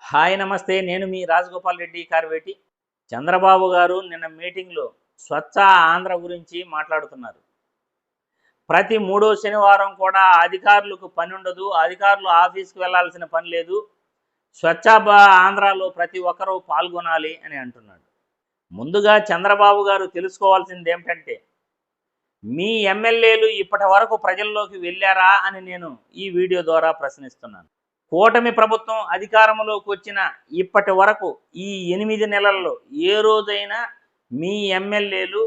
Hi నమస్తే. నేను మీ రాజగోపాల్ రెడ్డి కార్వేటి. చంద్రబాబు గారు నిన్న మీటింగ్‌లో స్వచ్ఛ ఆంధ్ర గురించి మాట్లాడుతున్నారు. ప్రతి మూడో శనివారం కూడా అధికారులకు పనుండదు. అధికారులు ఆఫీస్‌కి వెళ్ళాల్సిన పని లేదు. స్వచ్ఛ ఆంధ్రాలో ప్రతి ఒక్కరూ పాల్గొనాలి అని అంటున్నాడు. ముందుగా చంద్రబాబు గారు తెలుసుకోవాల్సిందేమిటంటే, మీ ఎమ్మెల్యేలు ఇప్పటివరకు ప్రజల్లోకి వెళ్ళారా అని నేను ఈ వీడియో ద్వారా ప్రశ్నిస్తున్నాను. కూటమి ప్రభుత్వం అధికారంలోకి వచ్చిన ఇప్పటి వరకు ఈ 8 నెలల్లో ఏ రోజైనా మీ ఎమ్మెల్యేలు,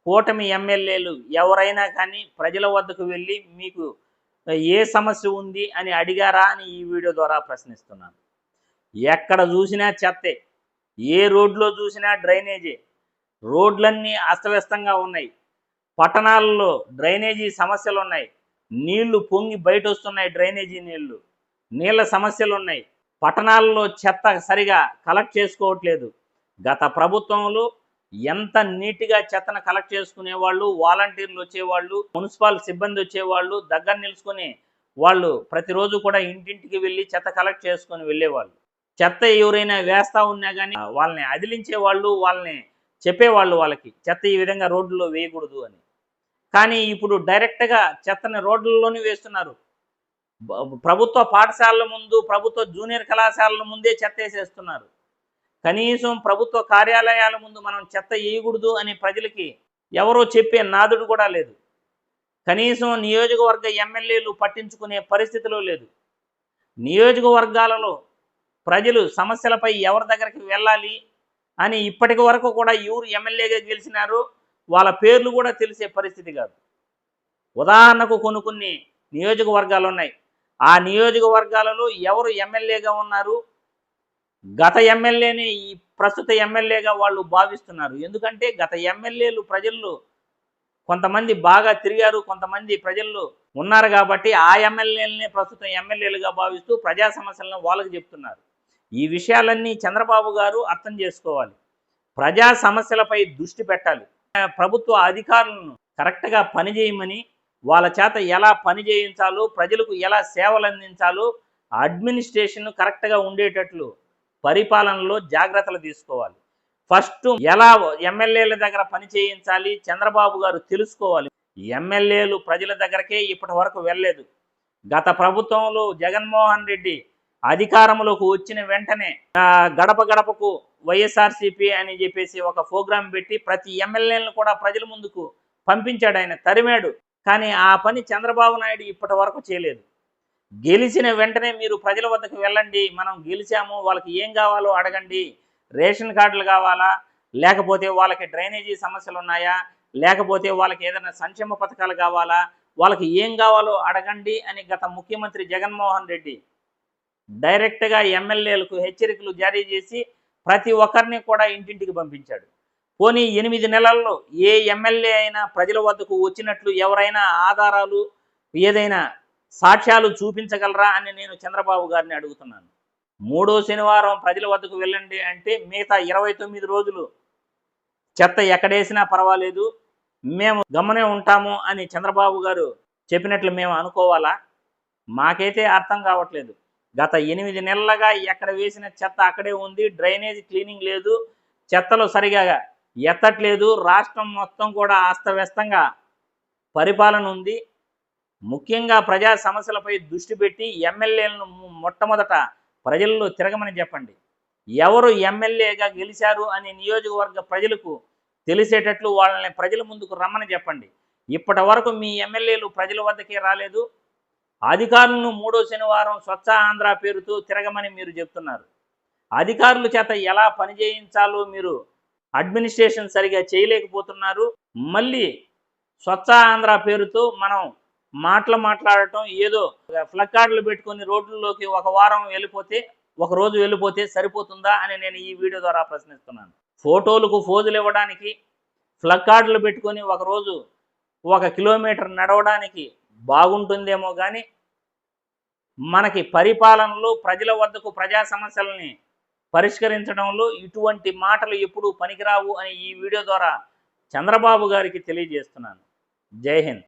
కూటమి ఎమ్మెల్యేలు ఎవరైనా కానీ ప్రజల వద్దకు వెళ్ళి మీకు ఏ సమస్య ఉంది అని అడిగారా అని ఈ వీడియో ద్వారా ప్రశ్నిస్తున్నాను. ఎక్కడ చూసినా చెత్తే, ఏ రోడ్లో చూసినా డ్రైనేజీ, రోడ్లన్నీ అస్తవ్యస్తంగా ఉన్నాయి. పట్టణాల్లో డ్రైనేజీ సమస్యలు ఉన్నాయి. నీళ్లు పొంగి బయట వస్తున్నాయి. డ్రైనేజీ నీళ్ళ సమస్యలు ఉన్నాయి. పట్టణాల్లో చెత్త సరిగా కలెక్ట్ చేసుకోవట్లేదు. గత ప్రభుత్వంలో ఎంత నీట్గా చెత్తను కలెక్ట్ చేసుకునేవాళ్ళు, వాలంటీర్లు వచ్చేవాళ్ళు, మున్సిపల్ సిబ్బంది వచ్చేవాళ్ళు, దగ్గర నిలుచుకొని వాళ్ళు ప్రతిరోజు కూడా ఇంటింటికి వెళ్ళి చెత్త కలెక్ట్ చేసుకొని వెళ్ళేవాళ్ళు. చెత్త ఎవరైనా వేస్తూ ఉన్నా కానీ వాళ్ళని అదిలించేవాళ్ళు, వాళ్ళని చెప్పేవాళ్ళు వాళ్ళకి చెత్త ఈ విధంగా రోడ్లలో వేయకూడదు అని. కానీ ఇప్పుడు డైరెక్ట్గా చెత్తని రోడ్లలోనే వేస్తున్నారు. ప్రభుత్వ పాఠశాలల ముందు, ప్రభుత్వ జూనియర్ కళాశాలల ముందే చెత్త వేసేస్తున్నారు. కనీసం ప్రభుత్వ కార్యాలయాల ముందు మనం చెత్త వేయకూడదు అని ప్రజలకి ఎవరో చెప్పే నాదుడు కూడా లేదు. కనీసం నియోజకవర్గ ఎమ్మెల్యేలు పట్టించుకునే పరిస్థితిలో లేదు. నియోజకవర్గాలలో ప్రజలు సమస్యలపై ఎవరి దగ్గరికి వెళ్ళాలి అని ఇప్పటి వరకు కూడా ఎవరు ఎమ్మెల్యేగా గెలిచినారో వాళ్ళ పేర్లు కూడా తెలిసే పరిస్థితి కాదు. ఉదాహరణకు కొన్ని నియోజకవర్గాలు ఉన్నాయి. ఆ నియోజకవర్గాలలో ఎవరు ఎమ్మెల్యేగా ఉన్నారు, గత ఎమ్మెల్యేని ఈ ప్రస్తుత ఎమ్మెల్యేగా వాళ్ళు భావిస్తున్నారు. ఎందుకంటే గత ఎమ్మెల్యేలు ప్రజల్లో కొంతమంది బాగా తిరిగారు, కొంతమంది ప్రజల్లో ఉన్నారు కాబట్టి ఆ ఎమ్మెల్యేలనే ప్రస్తుతం ఎమ్మెల్యేలుగా భావిస్తూ ప్రజా సమస్యలను వాళ్ళకి చెప్తున్నారు. ఈ విషయాలన్నీ చంద్రబాబు గారు అర్థం చేసుకోవాలి. ప్రజా సమస్యలపై దృష్టి పెట్టాలి. ప్రభుత్వ అధికారులను కరెక్ట్గా పనిచేయమని, వాళ్ళ చేత ఎలా పని చేయించాలో, ప్రజలకు ఎలా సేవలు అందించాలో అడ్మినిస్ట్రేషన్ కరెక్ట్గా ఉండేటట్లు పరిపాలనలో జాగ్రత్తలు తీసుకోవాలి. ఫస్ట్ ఎలా ఎమ్మెల్యేల దగ్గర పని చేయించాలి చంద్రబాబు గారు తెలుసుకోవాలి. ఎమ్మెల్యేలు ప్రజల దగ్గరకే ఇప్పటి వరకు వెళ్ళలేదు. గత ప్రభుత్వంలో జగన్మోహన్ రెడ్డి అధికారంలోకి వచ్చిన వెంటనే గడప గడపకు వైఎస్ఆర్సీపీ అని చెప్పేసి ఒక ప్రోగ్రాం పెట్టి ప్రతి ఎమ్మెల్యేలను కూడా ప్రజల ముందుకు పంపించాడు. ఆయన తరిమాడు. కానీ ఆ పని చంద్రబాబు నాయుడు ఇప్పటి వరకు చేయలేదు. గెలిచిన వెంటనే మీరు ప్రజల వద్దకు వెళ్ళండి, మనం గెలిచాము, వాళ్ళకి ఏం కావాలో అడగండి, రేషన్ కార్డులు కావాలా, లేకపోతే వాళ్ళకి డ్రైనేజీ సమస్యలు ఉన్నాయా, లేకపోతే వాళ్ళకి ఏదైనా సంక్షేమ పథకాలు కావాలా, వాళ్ళకి ఏం కావాలో అడగండి అని గత ముఖ్యమంత్రి జగన్మోహన్ రెడ్డి డైరెక్ట్గా ఎమ్మెల్యేలకు హెచ్చరికలు జారీ చేసి ప్రతి ఒక్కరిని కూడా ఇంటింటికి పంపించాడు. పోనీ 8 నెలల్లో ఏ ఎమ్మెల్యే అయినా ప్రజల వద్దకు వచ్చినట్లు ఎవరైనా ఆధారాలు, ఏదైనా సాక్ష్యాలు చూపించగలరా అని నేను చంద్రబాబు గారిని అడుగుతున్నాను. 3వ శనివారం ప్రజల వద్దకు వెళ్ళండి అంటే మిగతా 29 రోజులు చెత్త ఎక్కడేసినా పర్వాలేదు, మేము గమనే ఉంటాము అని చంద్రబాబు గారు చెప్పినట్లు మేము అనుకోవాలా? మాకైతే అర్థం కావట్లేదు. గత 8 నెలలుగా ఎక్కడ వేసిన చెత్త అక్కడే ఉంది. డ్రైనేజ్ క్లీనింగ్ లేదు, చెత్తలు సరిగా ఎత్తట్లేదు. రాష్ట్రం మొత్తం కూడా అస్తవ్యస్తంగా పరిపాలన ఉంది. ముఖ్యంగా ప్రజా సమస్యలపై దృష్టి పెట్టి ఎమ్మెల్యేలను మొట్టమొదట ప్రజల్లో తిరగమని చెప్పండి. ఎవరు ఎమ్మెల్యేగా గెలిచారు అని నియోజకవర్గ ప్రజలకు తెలిసేటట్లు వాళ్ళని ప్రజల ముందుకు రమ్మని చెప్పండి. ఇప్పటి వరకు మీ ఎమ్మెల్యేలు ప్రజల వద్దకే రాలేదు. అధికారులను 3వ శనివారం స్వచ్ఛ ఆంధ్ర పేరుతో తిరగమని మీరు చెప్తున్నారు. అధికారుల చేత ఎలా పని చేయించాలో మీరు అడ్మినిస్ట్రేషన్ సరిగా చేయలేకపోతున్నారు. మళ్ళీ స్వచ్ఛ ఆంధ్ర పేరుతో మనం మాట్లాడటం, ఏదో ఫ్లక్కార్డులు పెట్టుకొని రోడ్లలోకి ఒక రోజు వెళ్ళిపోతే సరిపోతుందా అని నేను ఈ వీడియో ద్వారా ప్రశ్నిస్తున్నాను. ఫోటోలకు ఫోజులు ఇవ్వడానికి, ఫ్లక్కార్డులు పెట్టుకొని ఒకరోజు 1 కిలోమీటర్ నడవడానికి బాగుంటుందేమో కానీ మనకి పరిపాలనలో ప్రజల వద్దకు ప్రజా సమస్యలని పరిష్కరించడంలో ఇటువంటి మాటలు ఎప్పుడూ పనికిరావు అని ఈ వీడియో ద్వారా చంద్రబాబు గారికి తెలియజేస్తున్నాను. జై హింద్.